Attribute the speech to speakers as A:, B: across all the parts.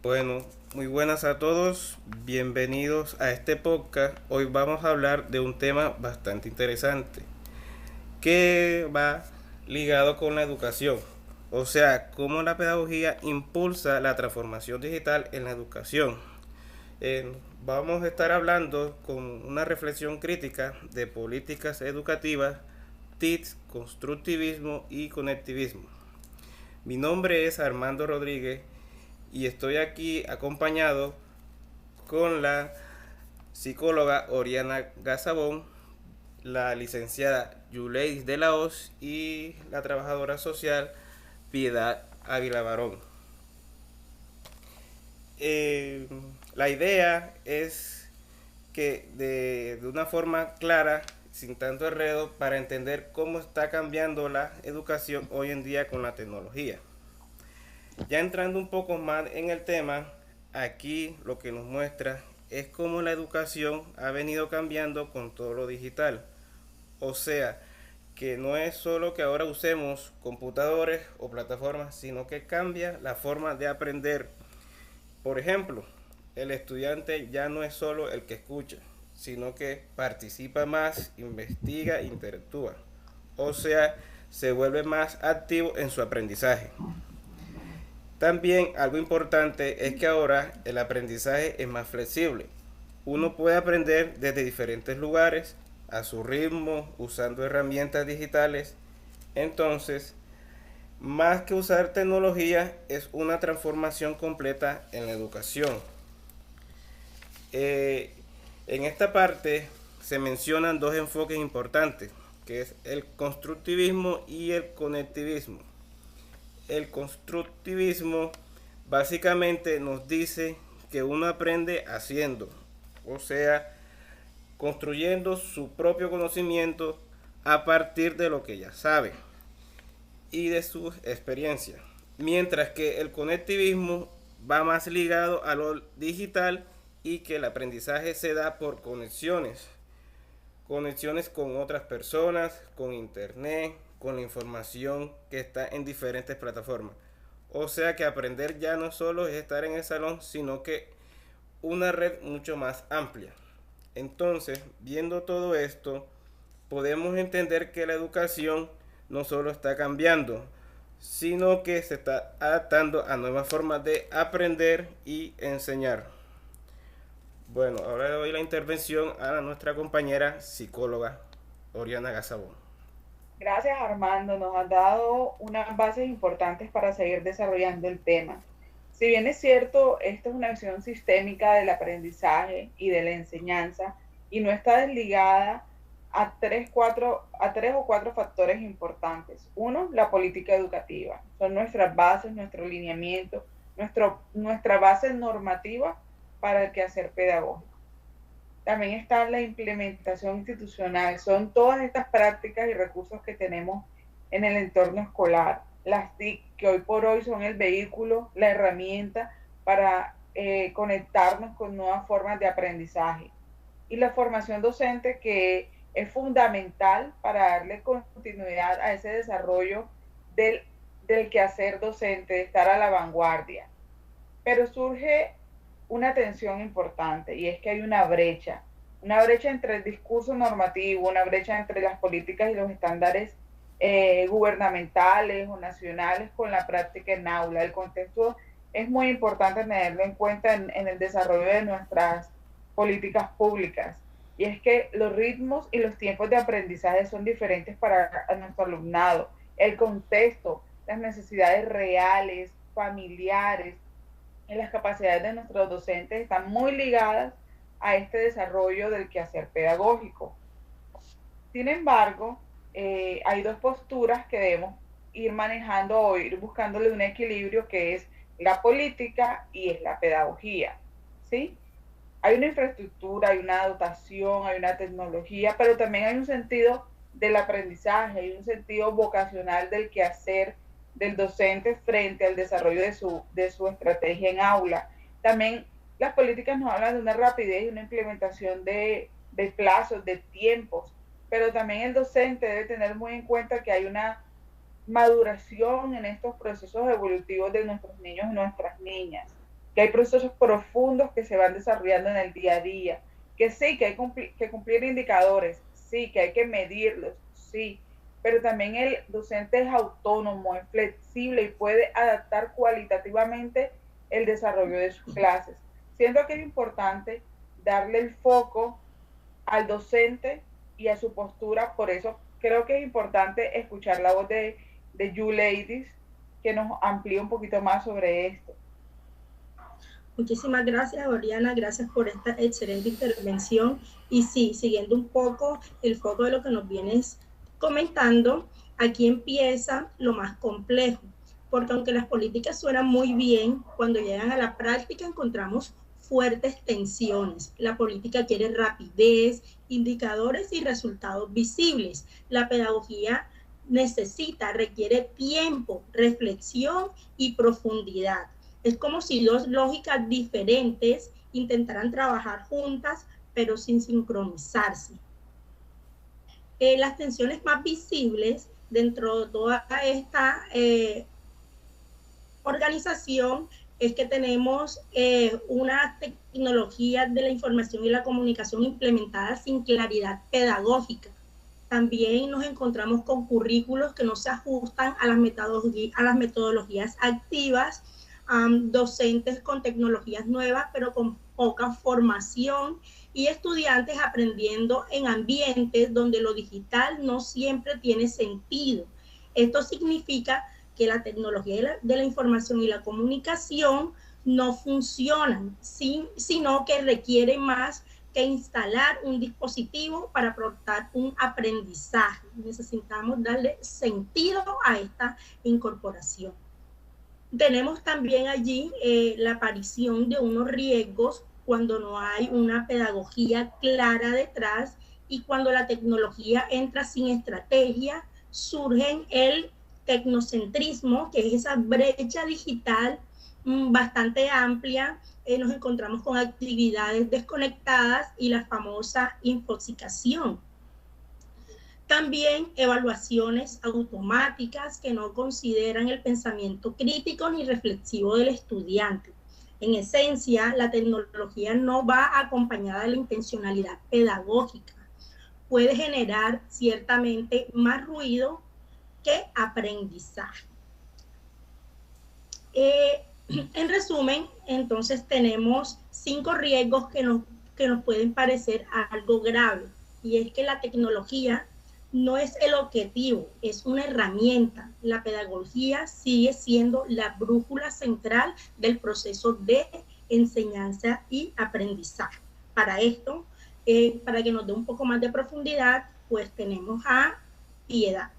A: Bueno, muy buenas a todos, bienvenidos a este podcast. Hoy vamos a hablar de un tema bastante interesante que va ligado con la educación, o sea, cómo la pedagogía impulsa la transformación digital en la educación. Eh, Vamos a estar hablando con una reflexión crítica de políticas educativas, TICs, constructivismo y conectivismo. Mi nombre es Armando Rodríguez y estoy aquí acompañado con la psicóloga Oriana Gazabón, la licenciada Yuleis de la Hoz y la trabajadora social Piedad Ávila Barón. Eh, la idea es que de una forma clara, sin tanto enredo, para entender cómo está cambiando la educación hoy en día con la tecnología. Ya entrando un poco más en el tema, aquí lo que nos muestra es cómo la educación ha venido cambiando con todo lo digital. O sea, que no es solo que ahora usemos computadores o plataformas, sino que cambia la forma de aprender. Por ejemplo, el estudiante ya no es solo el que escucha, sino que participa más, investiga, interactúa. O sea, se vuelve más activo en su aprendizaje. También algo importante es que ahora el aprendizaje es más flexible. Uno puede aprender desde diferentes lugares, a su ritmo, usando herramientas digitales. Entonces, más que usar tecnología, es una transformación completa en la educación. Eh, en esta parte se mencionan dos enfoques importantes, que es el constructivismo y el conectivismo. El constructivismo básicamente nos dice que uno aprende haciendo, o sea, construyendo su propio conocimiento a partir de lo que ya sabe y de sus experiencias. Mientras que el conectivismo va más ligado a lo digital y que el aprendizaje se da por conexiones con otras personas, con internet, con la información que está en diferentes plataformas. O sea que aprender ya no solo es estar en el salón, sino que una red mucho más amplia. Entonces, viendo todo esto, podemos entender que la educación no solo está cambiando, sino que se está adaptando a nuevas formas de aprender y enseñar. Bueno, ahora le doy la intervención a nuestra compañera psicóloga Oriana Gazabón.
B: Gracias, Armando. Nos has dado unas bases importantes para seguir desarrollando el tema. Si bien es cierto, esta es una visión sistémica del aprendizaje y de la enseñanza y no está desligada a tres o cuatro factores importantes. Uno, la política educativa. Son nuestras bases, nuestro lineamiento, nuestra base normativa para el quehacer pedagógico. También está la implementación institucional. Son todas estas prácticas y recursos que tenemos en el entorno escolar. Las TIC, que hoy por hoy son el vehículo, la herramienta para conectarnos con nuevas formas de aprendizaje. Y la formación docente, que es fundamental para darle continuidad a ese desarrollo del, del quehacer docente, de estar a la vanguardia. Pero surge una tensión importante y es que hay una brecha entre el discurso normativo, una brecha entre las políticas y los estándares gubernamentales o nacionales con la práctica en aula. El contexto es muy importante tenerlo en cuenta en el desarrollo de nuestras políticas públicas. Y es que los ritmos y los tiempos de aprendizaje son diferentes para nuestro alumnado. El contexto, las necesidades reales, familiares, y las capacidades de nuestros docentes están muy ligadas a este desarrollo del quehacer pedagógico. Sin embargo, hay dos posturas que debemos ir manejando o ir buscándole un equilibrio, que es la política y es la pedagogía, ¿sí? Hay una infraestructura, hay una dotación, hay una tecnología, pero también hay un sentido del aprendizaje, hay un sentido vocacional del quehacer del docente frente al desarrollo de su estrategia en aula. También las políticas nos hablan de una rapidez y una implementación de plazos, de tiempos, pero también el docente debe tener muy en cuenta que hay una maduración en estos procesos evolutivos de nuestros niños y nuestras niñas. que hay procesos profundos que se van desarrollando en el día a día, que sí, que hay que cumplir indicadores, sí, que hay que medirlos, sí, pero también el docente es autónomo, es flexible y puede adaptar cualitativamente el desarrollo de sus clases. Siento que es importante darle el foco al docente y a su postura, por eso creo que es importante escuchar la voz de You Ladies, que nos amplíe un poquito más sobre esto.
C: Muchísimas gracias, Oriana, gracias por esta excelente intervención. Y sí, siguiendo un poco el foco de lo que nos vienes comentando, aquí empieza lo más complejo, porque aunque las políticas suenan muy bien, cuando llegan a la práctica encontramos fuertes tensiones. La política quiere rapidez, indicadores y resultados visibles. La pedagogía requiere tiempo, reflexión y profundidad. Es como si dos lógicas diferentes intentaran trabajar juntas, pero sin sincronizarse. Las tensiones más visibles dentro de toda esta organización es que tenemos una tecnología de la información y la comunicación implementada sin claridad pedagógica. También nos encontramos con currículos que no se ajustan a las metodologías activas, docentes con tecnologías nuevas, pero con poca formación, y estudiantes aprendiendo en ambientes donde lo digital no siempre tiene sentido. Esto significa que la tecnología de la información y la comunicación no funcionan, sino que requieren más que instalar un dispositivo para aportar un aprendizaje. Necesitamos darle sentido a esta incorporación. Tenemos también allí la aparición de unos riesgos cuando no hay una pedagogía clara detrás y cuando la tecnología entra sin estrategia, surgen el tecnocentrismo, que es esa brecha digital bastante amplia. Nos encontramos con actividades desconectadas y la famosa infoxicación. También evaluaciones automáticas que no consideran el pensamiento crítico ni reflexivo del estudiante. En esencia, la tecnología no va acompañada de la intencionalidad pedagógica. Puede generar ciertamente más ruido que aprendizaje. En resumen, entonces tenemos 5 riesgos que nos pueden parecer algo grave, y es que la tecnología no es el objetivo, es una herramienta. La pedagogía sigue siendo la brújula central del proceso de enseñanza y aprendizaje. Para esto, para que nos dé un poco más de profundidad, pues tenemos a Piedad.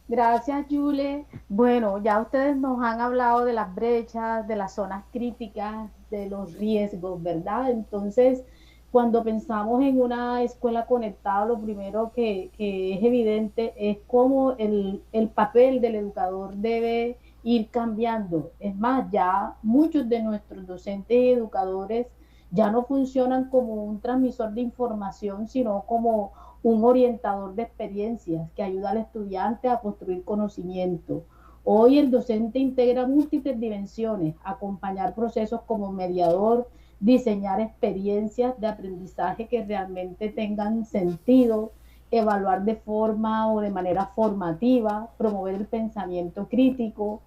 D: Gracias, Yule. Bueno, ya ustedes nos han hablado de las brechas, de las zonas críticas, de los riesgos, ¿verdad? Entonces, cuando pensamos en una escuela conectada, lo primero que es evidente es cómo el papel del educador debe ir cambiando. Es más, ya muchos de nuestros docentes y educadores ya no funcionan como un transmisor de información, sino como un orientador de experiencias que ayuda al estudiante a construir conocimiento. Hoy el docente integra múltiples dimensiones, acompañar procesos como mediador, diseñar experiencias de aprendizaje que realmente tengan sentido, evaluar de forma o de manera formativa, promover el pensamiento crítico,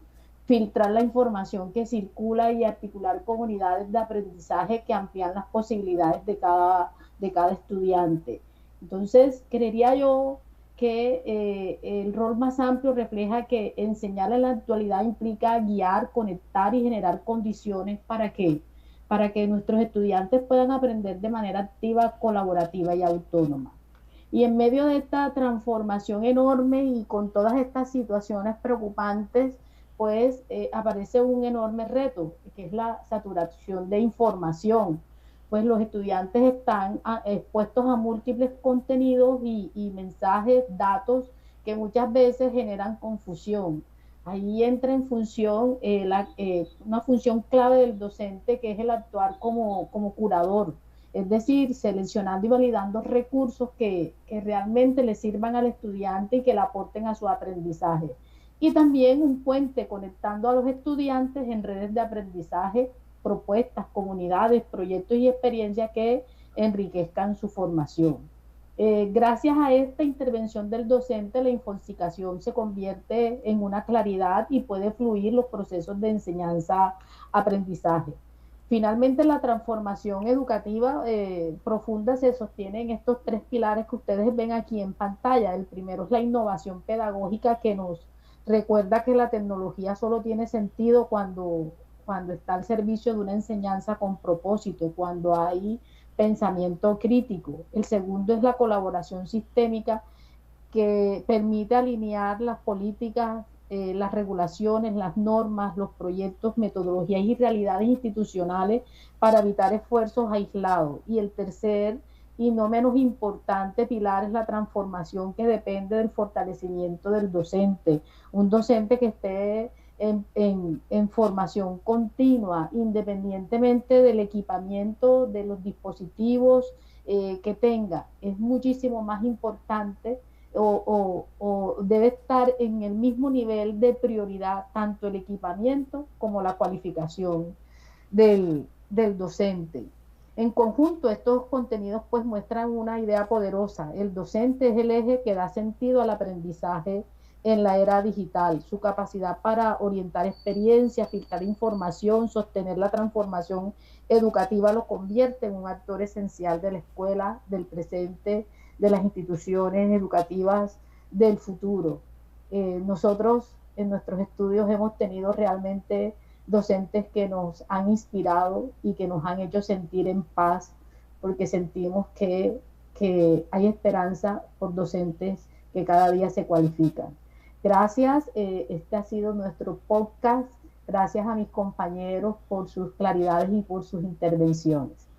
D: filtrar la información que circula y articular comunidades de aprendizaje que amplían las posibilidades de cada estudiante. Entonces, creería yo que el rol más amplio refleja que enseñar en la actualidad implica guiar, conectar y generar condiciones para que nuestros estudiantes puedan aprender de manera activa, colaborativa y autónoma. Y en medio de esta transformación enorme y con todas estas situaciones preocupantes, pues aparece un enorme reto, que es la saturación de información. Pues los estudiantes están expuestos a múltiples contenidos y mensajes, datos que muchas veces generan confusión. Ahí entra en función una función clave del docente, que es el actuar como curador, es decir, seleccionando y validando recursos que realmente le sirvan al estudiante y que le aporten a su aprendizaje. y también un puente conectando a los estudiantes en redes de aprendizaje, propuestas, comunidades, proyectos y experiencias que enriquezcan su formación. Gracias a esta intervención del docente, la infoxicación se convierte en una claridad y puede fluir los procesos de enseñanza-aprendizaje. Finalmente, la transformación educativa profunda se sostiene en estos tres pilares que ustedes ven aquí en pantalla. El primero es la innovación pedagógica, que nos recuerda que la tecnología solo tiene sentido cuando está al servicio de una enseñanza con propósito, cuando hay pensamiento crítico. El segundo es la colaboración sistémica, que permite alinear las políticas, las regulaciones, las normas, los proyectos, metodologías y realidades institucionales para evitar esfuerzos aislados. Y el tercer y no menos importante pilar es la transformación, que depende del fortalecimiento del docente. Un docente que esté en formación continua, independientemente del equipamiento, de los dispositivos que tenga, es muchísimo más importante o debe estar en el mismo nivel de prioridad tanto el equipamiento como la cualificación del docente. En conjunto, estos contenidos pues muestran una idea poderosa. El docente es el eje que da sentido al aprendizaje en la era digital. Su capacidad para orientar experiencias, filtrar información, sostener la transformación educativa lo convierte en un actor esencial de la escuela, del presente, de las instituciones educativas del futuro. Nosotros en nuestros estudios hemos tenido realmente docentes que nos han inspirado y que nos han hecho sentir en paz, porque sentimos que hay esperanza por docentes que cada día se cualifican. Gracias, este ha sido nuestro podcast. Gracias a mis compañeros por sus claridades y por sus intervenciones.